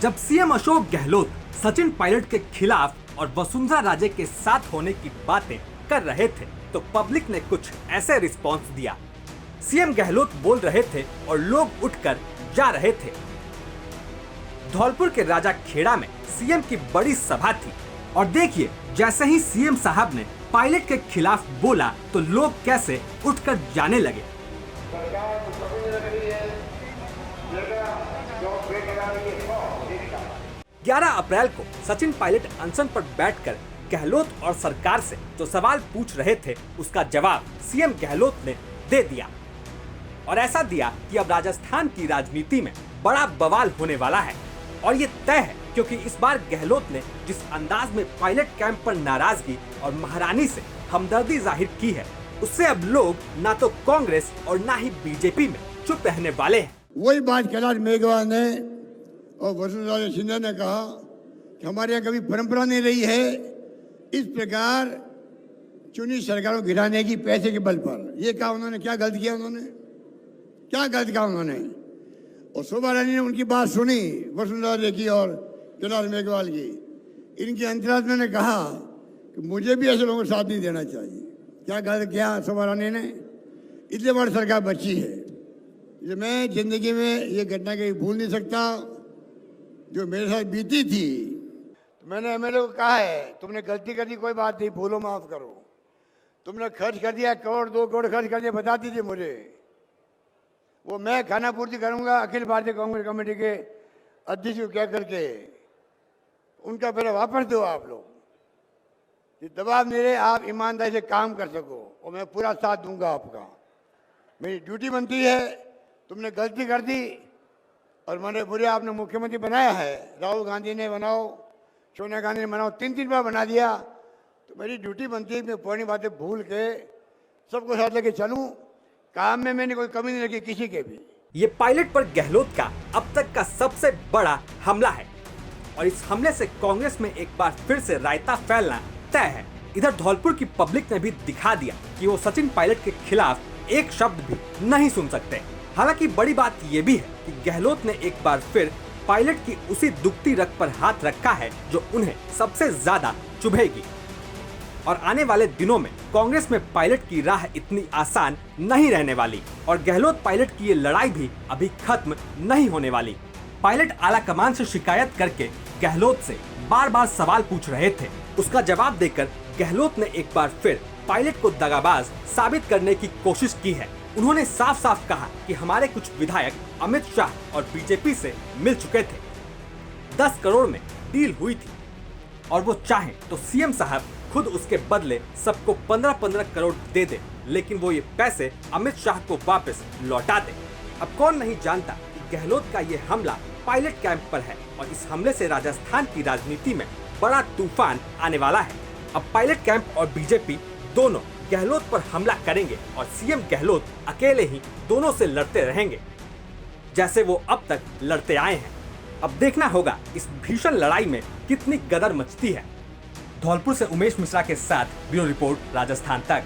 जब सीएम अशोक गहलोत सचिन पायलट के खिलाफ और वसुंधरा राजे के साथ होने की बातें कर रहे थे तो पब्लिक ने कुछ ऐसे रिस्पांस दिया। सीएम गहलोत बोल रहे थे और लोग उठकर जा रहे थे। धौलपुर के राजा खेड़ा में सीएम की बड़ी सभा थी और देखिए जैसे ही सीएम साहब ने पायलट के खिलाफ बोला तो लोग कैसे उठकर जाने लगे। 11 अप्रैल को सचिन पायलट अनशन पर बैठकर गहलोत और सरकार से जो सवाल पूछ रहे थे उसका जवाब सीएम गहलोत ने दे दिया और ऐसा दिया कि अब राजस्थान की राजनीति में बड़ा बवाल होने वाला है। और ये तय है क्योंकि इस बार गहलोत ने जिस अंदाज में पायलट कैंप पर नाराजगी और महारानी से हमदर्दी जाहिर की है उससे अब लोग ना तो कांग्रेस और ना ही बीजेपी में चुप रहने वाले हैं। वही बात कैलाश मेघवाल ने और वसुंधरा राजे सिंधिया ने कहा कि हमारे यहाँ कभी परंपरा नहीं रही है इस प्रकार चुनी सरकारों को गिराने की पैसे के बल पर। ये कहा उन्होंने, क्या गलत किया उन्होंने, क्या गलत कहा उन्होंने। और शोभा रानी ने उनकी बात सुनी, वसुंधरा राजे की और कैलाश मेघवाल की। इनके अंतरात्मा ने कहा कि मुझे भी ऐसे लोगों को साथ नहीं देना चाहिए। क्या गलत किया शोभा रानी ने, इसलिए हमारी सरकार बची है। इसलिए मैं जिंदगी में ये घटना कहीं भूल नहीं सकता जो मेरे साथ बीती थी। तो मैंने एमएलए को कहा है तुमने गलती कर दी, कोई बात नहीं, भूलो माफ करो। तुमने खर्च कर दिया, 1 करोड़ 2 करोड़ खर्च कर दिया, बता दीजिए मुझे, वो मैं खाना पूर्ति करूंगा अखिल भारतीय कांग्रेस कमेटी के अध्यक्ष को कह करके उनका पहले वापस दो। आप लोग दबाव नहीं रहे, आप ईमानदारी से काम कर सको और मैं पूरा साथ दूंगा आपका। मेरी ड्यूटी बनती है। तुमने गलती कर दी और मैंने बुरे आपने मुख्यमंत्री बनाया है, राहुल गांधी ने बनाओ, सोनिया गांधी ने बनाओ, 3 बार बना दिया। तो मेरी ड्यूटी बनती है मैं पुरानी बातें भूल के सबको साथ लेके चलूं। काम में मैंने कोई कमी नहीं रखी किसी के भी। ये पायलट पर गहलोत का अब तक का सबसे बड़ा हमला है और इस हमले से कांग्रेस में एक बार फिर से रायता फैलना तय है। इधर धौलपुर की पब्लिक ने भी दिखा दिया कि वो सचिन पायलट के खिलाफ एक शब्द भी नहीं सुन सकते। हालांकि बड़ी बात ये भी है कि गहलोत ने एक बार फिर पायलट की उसी दुखती रग पर हाथ रखा है जो उन्हें सबसे ज्यादा चुभेगी। और आने वाले दिनों में कांग्रेस में पायलट की राह इतनी आसान नहीं रहने वाली और गहलोत पायलट की ये लड़ाई भी अभी खत्म नहीं होने वाली। पायलट आला कमान से शिकायत करके गहलोत से बार बार सवाल पूछ रहे थे। उसका जवाब देकर गहलोत ने एक बार फिर पायलट को दगाबाज साबित करने की कोशिश की है। उन्होंने साफ साफ कहा कि हमारे कुछ विधायक अमित शाह और बीजेपी से मिल चुके थे, 10 करोड़ में डील हुई थी और वो चाहें तो सीएम साहब खुद उसके बदले सबको 15-15 करोड़ दे दे, लेकिन वो ये पैसे अमित शाह को वापस लौटा दे। अब कौन नहीं जानता कि गहलोत का ये हमला पायलट कैंप पर है और इस हमले से राजस्थान की राजनीति में बड़ा तूफान आने वाला है। अब पायलट कैंप और बीजेपी दोनों गहलोत पर हमला करेंगे और सीएम गहलोत अकेले ही दोनों से लड़ते रहेंगे जैसे वो अब तक लड़ते आए हैं। अब देखना होगा इस भीषण लड़ाई में कितनी गदर मचती है। धौलपुर से उमेश मिश्रा के साथ ब्यूरो रिपोर्ट, राजस्थान तक।